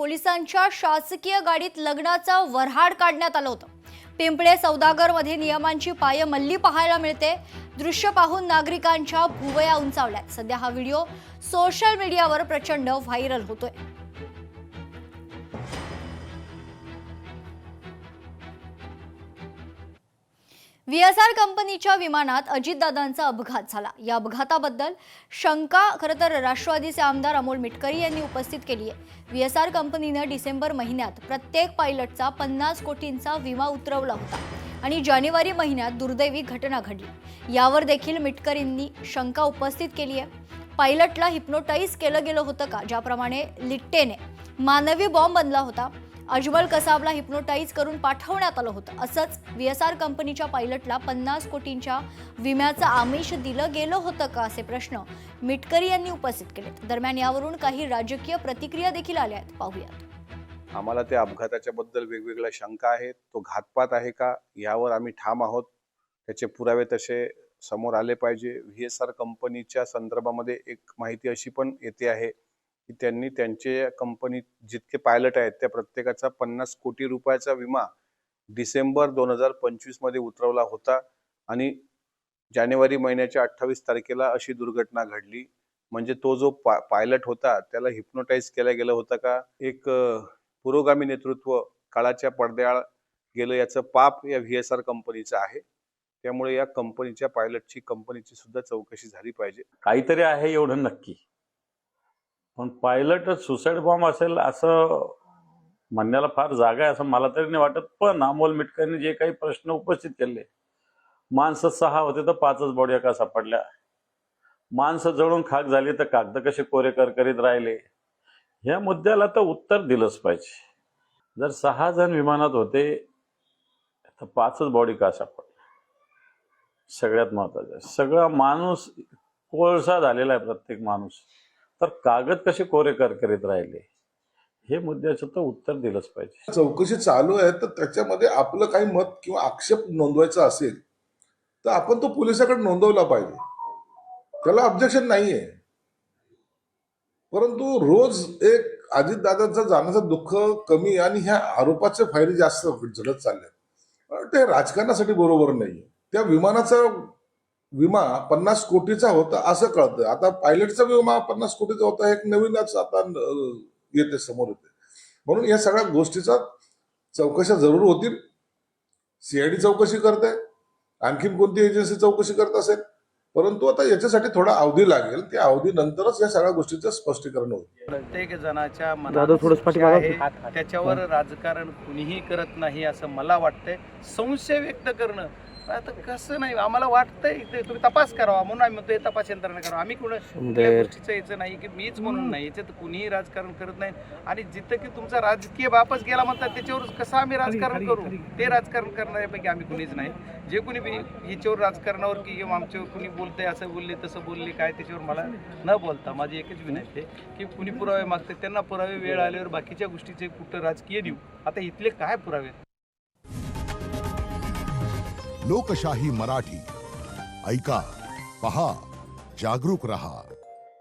पोलिसांच्या शासकीय गाडीत लग्नाचा वऱ्हाड काढण्यात आलं होतं। पिंपळे सौदागरमध्ये नियमांची पायमल्ली पाहायला मिळते। दृश्य पाहून नागरिकांच्या भुवया उंचावल्यात। सध्या हा व्हिडिओ सोशल मीडियावर प्रचंड व्हायरल होतोय। VSR कंपनीच्या विमानात अजितदादांचा अपघात झाला। या अपघाताबद्दल शंका खरतर राष्ट्रवादीचे आमदार अमोल मिटकरी यांनी उपस्थित केली आहे। VSR कंपनीने डिसेंबर महिन्यात प्रत्येक पायलटचा 50 कोटींचा विमा उतरवला होता आणि जानेवारी महिन्यात दुर्दैवी घटना घडली। यावर देखील मिटकरींनी शंका उपस्थित केली आहे। पायलटला हिप्नोटाइज केलं गेलं होतं का? ज्याप्रमाणे लिट्टेने मानवी बॉम्ब बनला होता, अजमल कसाबला हिप्नोटाइज करून पाठवण्यात आलं होतं। असंच VSR कंपनीच्या पायलटला 50 कोटींच्या विम्याचं आमिष दिलं गेलं होतं का, असे प्रश्न मिटकरी यांनी उपस्थित केलेत। दरम्यान यावरून काही राजकीय प्रतिक्रिया देखील आल्या आहेत, पाहूयात। आम्हाला त्या अपघाताच्या बद्दल वेगवेगळ्या शंका आहेत। तो घातपात आहे का यावर आम्ही ठाम आहोत। त्याचे पुरावे तसे समोर आले पाहिजे। VSR कंपनीच्या संदर्भामध्ये एक माहिती अशी पण येते आहे की त्यांनी त्यांच्या कंपनीत जितके पायलट आहेत त्या प्रत्येकाचा 50 कोटी रुपयाचा विमा डिसेंबर 2025 मध्ये उतरवला होता आणि जानेवारी महिन्याच्या 28 तारखेला अशी दुर्घटना घडली। म्हणजे तो जो पायलट होता त्याला हिप्नोटाइज केलं गेलं होतं का? एक पुरोगामी नेतृत्व काळाच्या पडद्याआड गेलं याचं पाप या VSR कंपनीचं आहे। त्यामुळे या कंपनीच्या पायलटची कंपनीची सुद्धा चौकशी झाली पाहिजे। काहीतरी आहे एवढं नक्की, पण पायलट सुसाईड बॉम्ब असेल असं म्हणण्याला फार जागा आहे असं मला तरी नाही वाटत। पण अमोल मिटकरने जे काही प्रश्न उपस्थित केले, माणसं 6 होते तर 5च बॉडी का सापडल्या, माणसं जळून खाक झाली तर कागद कसे कोरे करकरीत राहिले, ह्या मुद्द्याला तर उत्तर दिलंच पाहिजे। जर 6 जण विमानात होते तर 5च बॉडी का सापडल्या? सगळ्यात महत्वाचं सगळा माणूस कोळसा झालेला आहे प्रत्येक माणूस, तर कागद कसे कोरे करकरीत राहिले, हे मुद्द्याचं तर उत्तर दिलंच पाहिजे। चौकशी चालू आहे तर त्याच्यामध्ये आपलं काही मत किंवा आक्षेप नोंदवायचा असेल तर आपण तो पोलिसाकडे नोंदवला पाहिजे, त्याला ऑब्जेक्शन नाहीये। परंतु रोज एक अजितदादांचं जाण्याचं दुःख कमी आणि ह्या आरोपाचे फायदे जास्त झडत चालले, ते राजकारणासाठी बरोबर नाहीये। त्या विमानाचा विमा 50 कोटीचा होता असं कळतं। आता पायलटचा विमा 50 कोटीचा होता हे एक नवीनच आता येते, समोर येते। म्हणून या सगळ्या गोष्टीचा चौकशा जरूर होतील। CID चौकशी करते, आणखीन कोणती एजन्सी चौकशी करत असेल, परंतु आता याच्यासाठी थोडा अवधी लागेल। त्या अवधीनंतरच या सगळ्या गोष्टीचं स्पष्टीकरण होईल। प्रत्येक जणाच्या मनात आहे त्याच्यावर राजकारण कुणीही करत नाही असं मला वाटतंय। संशय व्यक्त करणं आता कसं नाही, आम्हाला वाटतंय तुम्ही तपास करावा म्हणून आम्ही म्हणतो तपास यंत्रणा करावा। आम्ही कुठल्या गोष्टीचं यायचं नाही की मीच म्हणून नाही, याच्यात कुणीही राजकारण करत नाही। आणि जिथं की तुमचा राजकीय बापच गेला म्हणतात त्याच्यावर कसं आम्ही राजकारण करू? ते राजकारण करणाऱ्यापैकी आम्ही कुणीच नाही। जे कुणी बी ह्याच्यावर राजकारणावर किंवा आमच्यावर कुणी बोलतंय, असं बोलले तसं बोलले काय, त्याच्यावर मला न बोलता माझी एकच विनंती आहे की कुणी पुरावे मागते त्यांना पुरावे वेळ आल्यावर बाकीच्या गोष्टीचे कुठं राजकीय देऊ। आता इथले काय पुरावे? लोकशाही मराठी ऐका, पहा, जागरूक रहा।